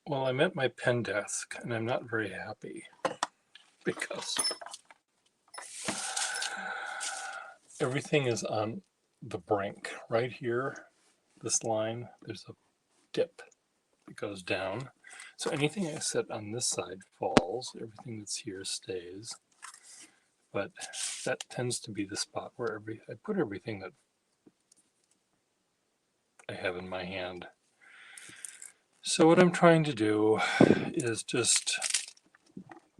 Well, I'm at my pen desk and I'm not very happy because everything is on the brink. Right here, this line, there's a dip that goes down. So anything I set on this side falls, everything that's here stays. But that tends to be the spot where I put everything that I have in my hand. So what I'm trying to do is just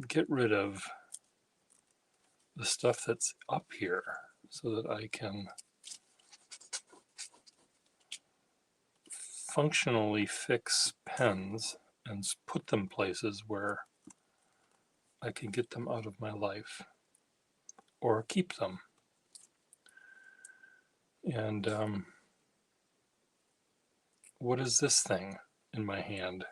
get rid of the stuff that's up here so that I can functionally fix pens and put them places where I can get them out of my life or keep them. And what is this thing in my hand?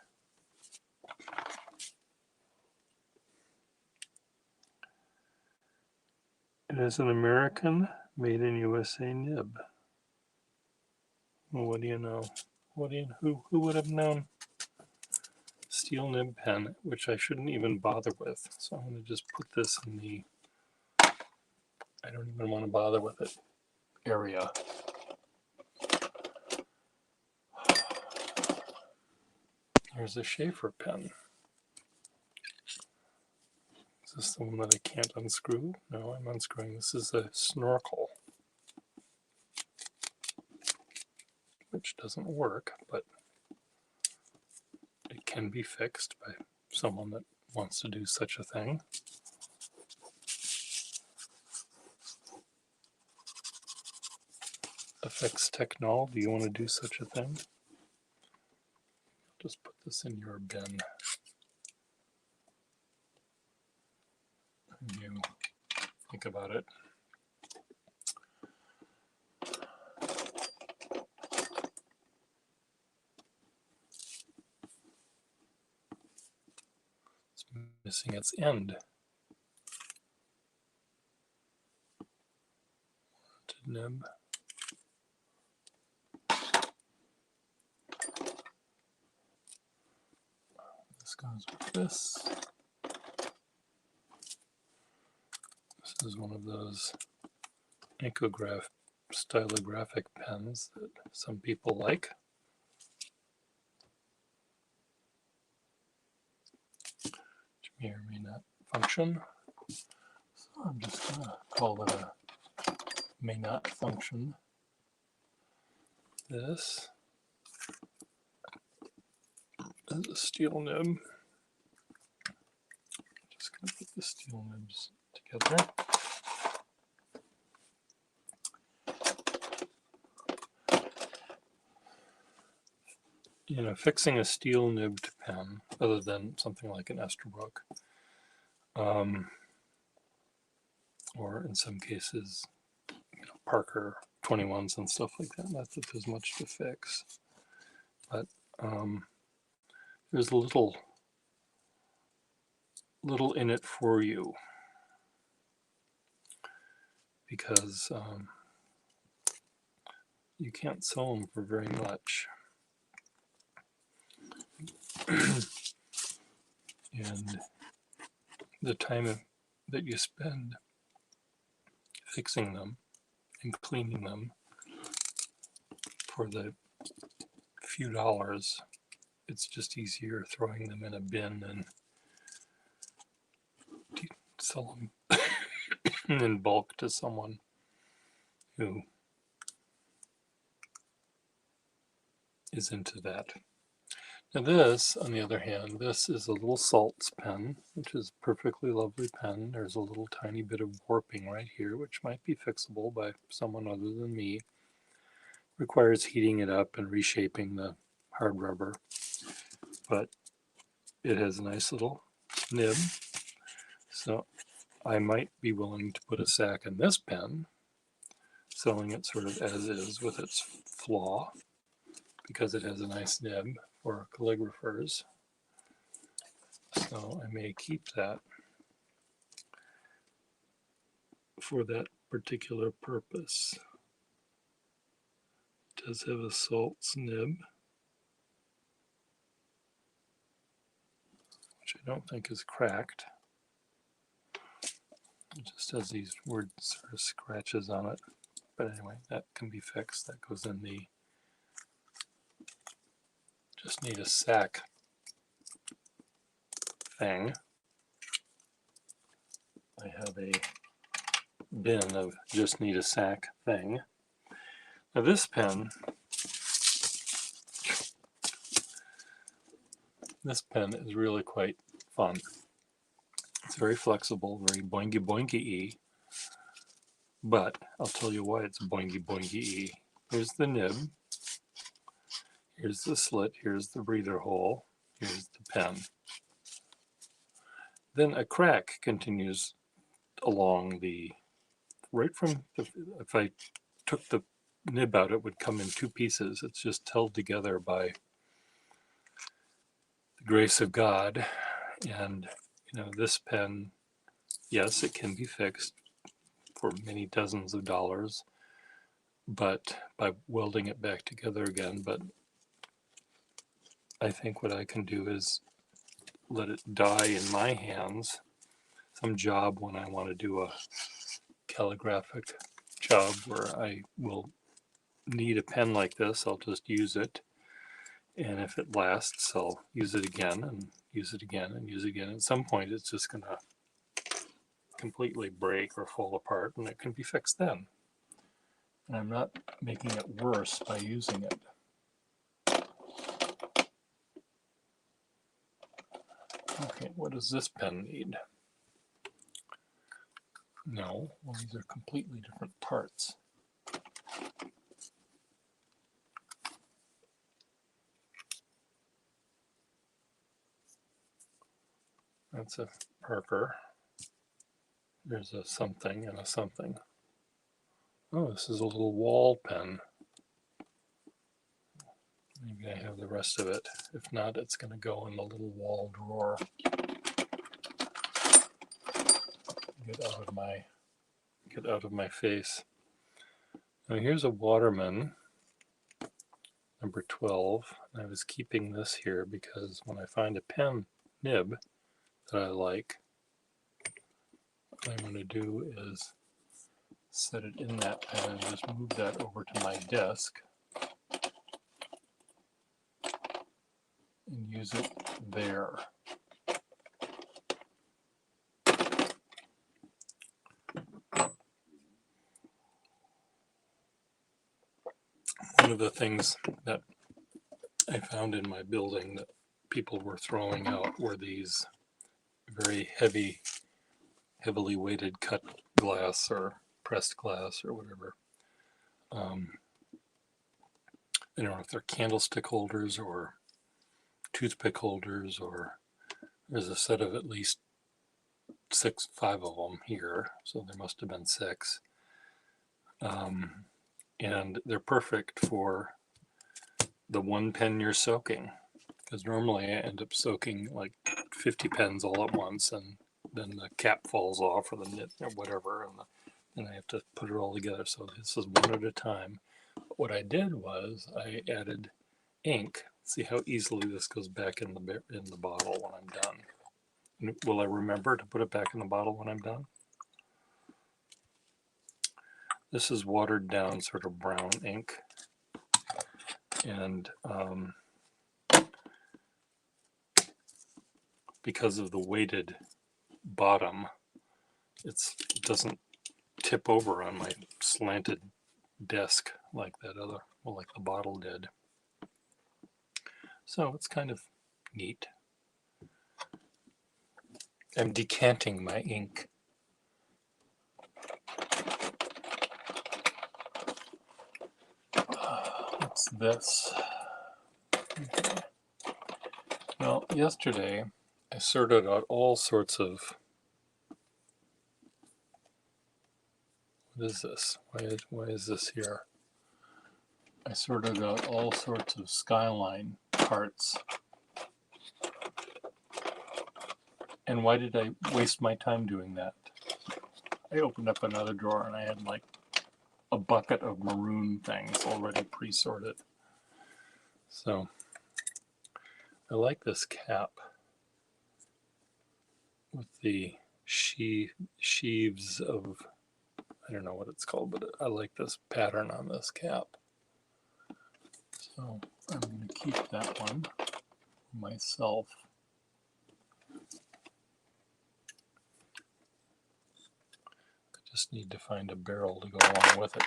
It is an American made in USA nib. Well, what do you know? Who would have known? Steel nib pen, which I shouldn't even bother with. So I'm going to just put this in the I don't even want to bother with it area. There's a Schaefer pen. Is this the one that I can't unscrew? No, I'm unscrewing. This is a Snorkel, which doesn't work, but it can be fixed by someone that wants to do such a thing. Effects Technol, do you want to do such a thing? Just put this in your bin. And you think about it. It's missing its end. Nib. This goes with this. This is one of those Incograph stylographic pens that some people like. Which may or may not function. So I'm just going to call it a may not function. This is a steel nib. Just going to put the steel nibs together. You know, fixing a steel nibbed pen, other than something like an Esterbrook, or in some cases, you know, Parker 21s and stuff like that, not that there's much to fix. But there's a little in it for you, because you can't sell them for very much. And the time that you spend fixing them and cleaning them for the few dollars, it's just easier throwing them in a bin and sell them in bulk to someone who is into that. Now this, on the other hand, this is a little Salts pen, which is a perfectly lovely pen. There's a little tiny bit of warping right here, which might be fixable by someone other than me. Requires heating it up and reshaping the hard rubber. But it has a nice little nib. So I might be willing to put a sack in this pen, selling it sort of as is with its flaw, because it has a nice nib for calligraphers. So I may keep that for that particular purpose. It does have a Salts nib. I don't think is cracked. It just has these weird sort of scratches on it. But anyway, that can be fixed. That goes in the just need a sack thing. I have a bin of just need a sack thing. Now this pen is really quite fun. It's very flexible, very boingy boingy-y, but I'll tell you why it's boingy boingy-y. Here's the nib, here's the slit, here's the breather hole, here's the pen. Then a crack continues along the, right from the, if I took the nib out, it would come in two pieces. It's just held together by the grace of God. And you know, this pen, yes, it can be fixed for many dozens of dollars, but by welding it back together again. But I think what I can do is let it die in my hands. Some job when I want to do a calligraphic job where I will need a pen like this, I'll just use it. And if it lasts, I'll use it again and use it again and use it again. At some point, it's just going to completely break or fall apart, and it can be fixed then. And I'm not making it worse by using it. Okay, what does this pen need? No, well, these are completely different parts. That's a Parker. There's a something and a something. Oh, this is a little wall pen. Maybe I have the rest of it. If not, it's going to go in the little wall drawer. Get out of my face. Now here's a Waterman, number 12. I was keeping this here because when I find a pen nib that I like, what I'm going to do is set it in that pen and just move that over to my desk and use it there. One of the things that I found in my building that people were throwing out were these very heavily weighted cut glass or pressed glass or whatever. I don't know if they're candlestick holders or toothpick holders, or there's a set of at least 5 of them here, so there must have been 6. And they're perfect for the one pen you're soaking, because normally I end up soaking like 50 pens all at once, and then the cap falls off or the nib or whatever, and then I have to put it all together. So this is one at a time. But what I did was I added ink. See how easily this goes back in the bottle when I'm done. And will I remember to put it back in the bottle when I'm done? This is watered down sort of brown ink, and because of the weighted bottom, it doesn't tip over on my slanted desk like that other, well, like the bottle did. So it's kind of neat. I'm decanting my ink. What's this? Okay. Well, yesterday I sorted out all sorts of, what is this? Why is this here? I sorted out all sorts of Skyline parts. And why did I waste my time doing that? I opened up another drawer and I had like a bucket of maroon things already pre-sorted. So I like this cap. with the sheaves of, I don't know what it's called, but I like this pattern on this cap. So I'm going to keep that one for myself. I just need to find a barrel to go along with it.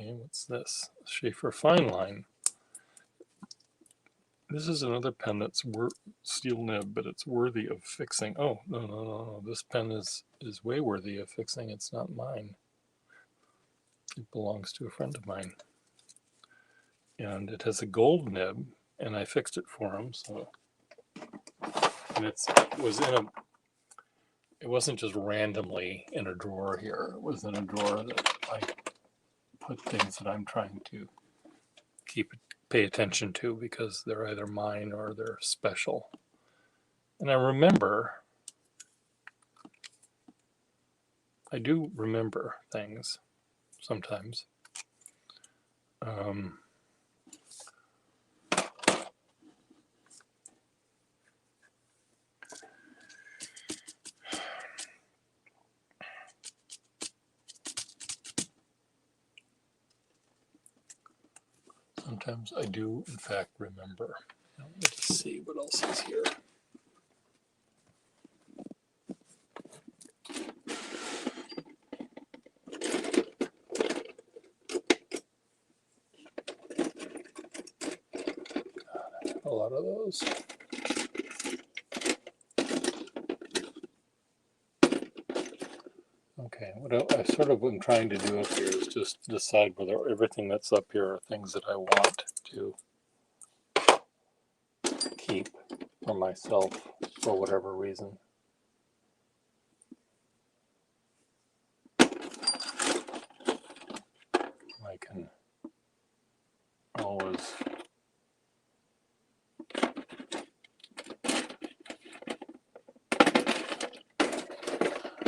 Okay, what's this? Sheaffer Fine Line. This is another pen that's steel nib, but it's worthy of fixing. Oh, no. This pen is way worthy of fixing. It's not mine. It belongs to a friend of mine. And it has a gold nib, and I fixed it for him. So, and it wasn't just randomly in a drawer here. It was in a drawer that I put things that I'm trying to pay attention to because they're either mine or they're special. And I do remember things sometimes. Sometimes I do, in fact, remember. Now, let me just see what else is here. A lot of those. Okay, what I sort of am trying to do up here is just decide whether everything that's up here are things that I want to keep for myself for whatever reason. I can always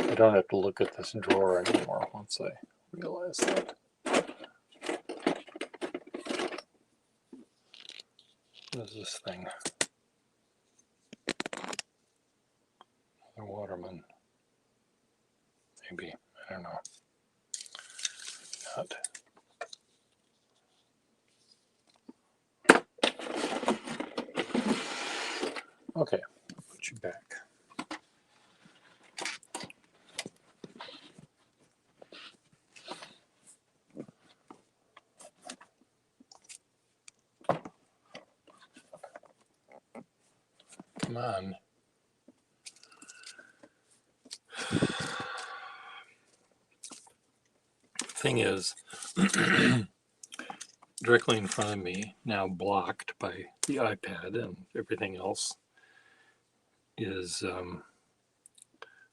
I don't have to look at this drawer anymore once I realize that. What is this thing? Another Waterman. Maybe. I don't know. Not. Okay, I'll put you back. Come on. Thing is, directly in front of me, now blocked by the iPad and everything else, is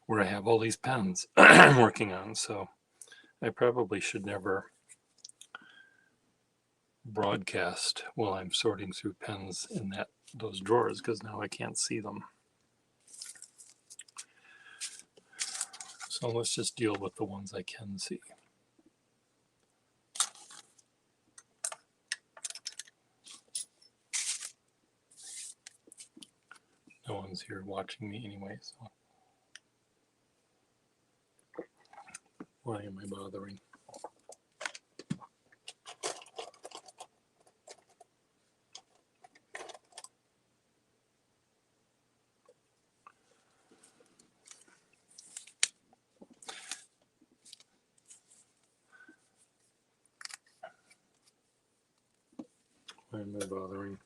where I have all these pens I'm working on. So I probably should never broadcast while I'm sorting through pens in those drawers, because now I can't see them. So let's just deal with the ones I can see. No one's here watching me anyway, so why am I bothering? Why am I bothering?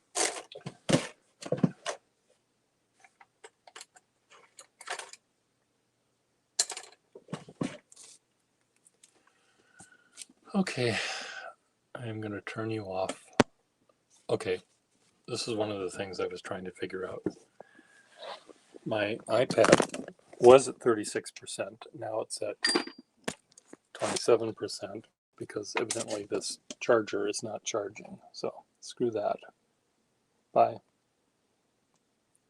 Okay, I'm going to turn you off. Okay, this is one of the things I was trying to figure out. My iPad was at 36%. Now it's at 27% because evidently this charger is not charging. So screw that. Bye.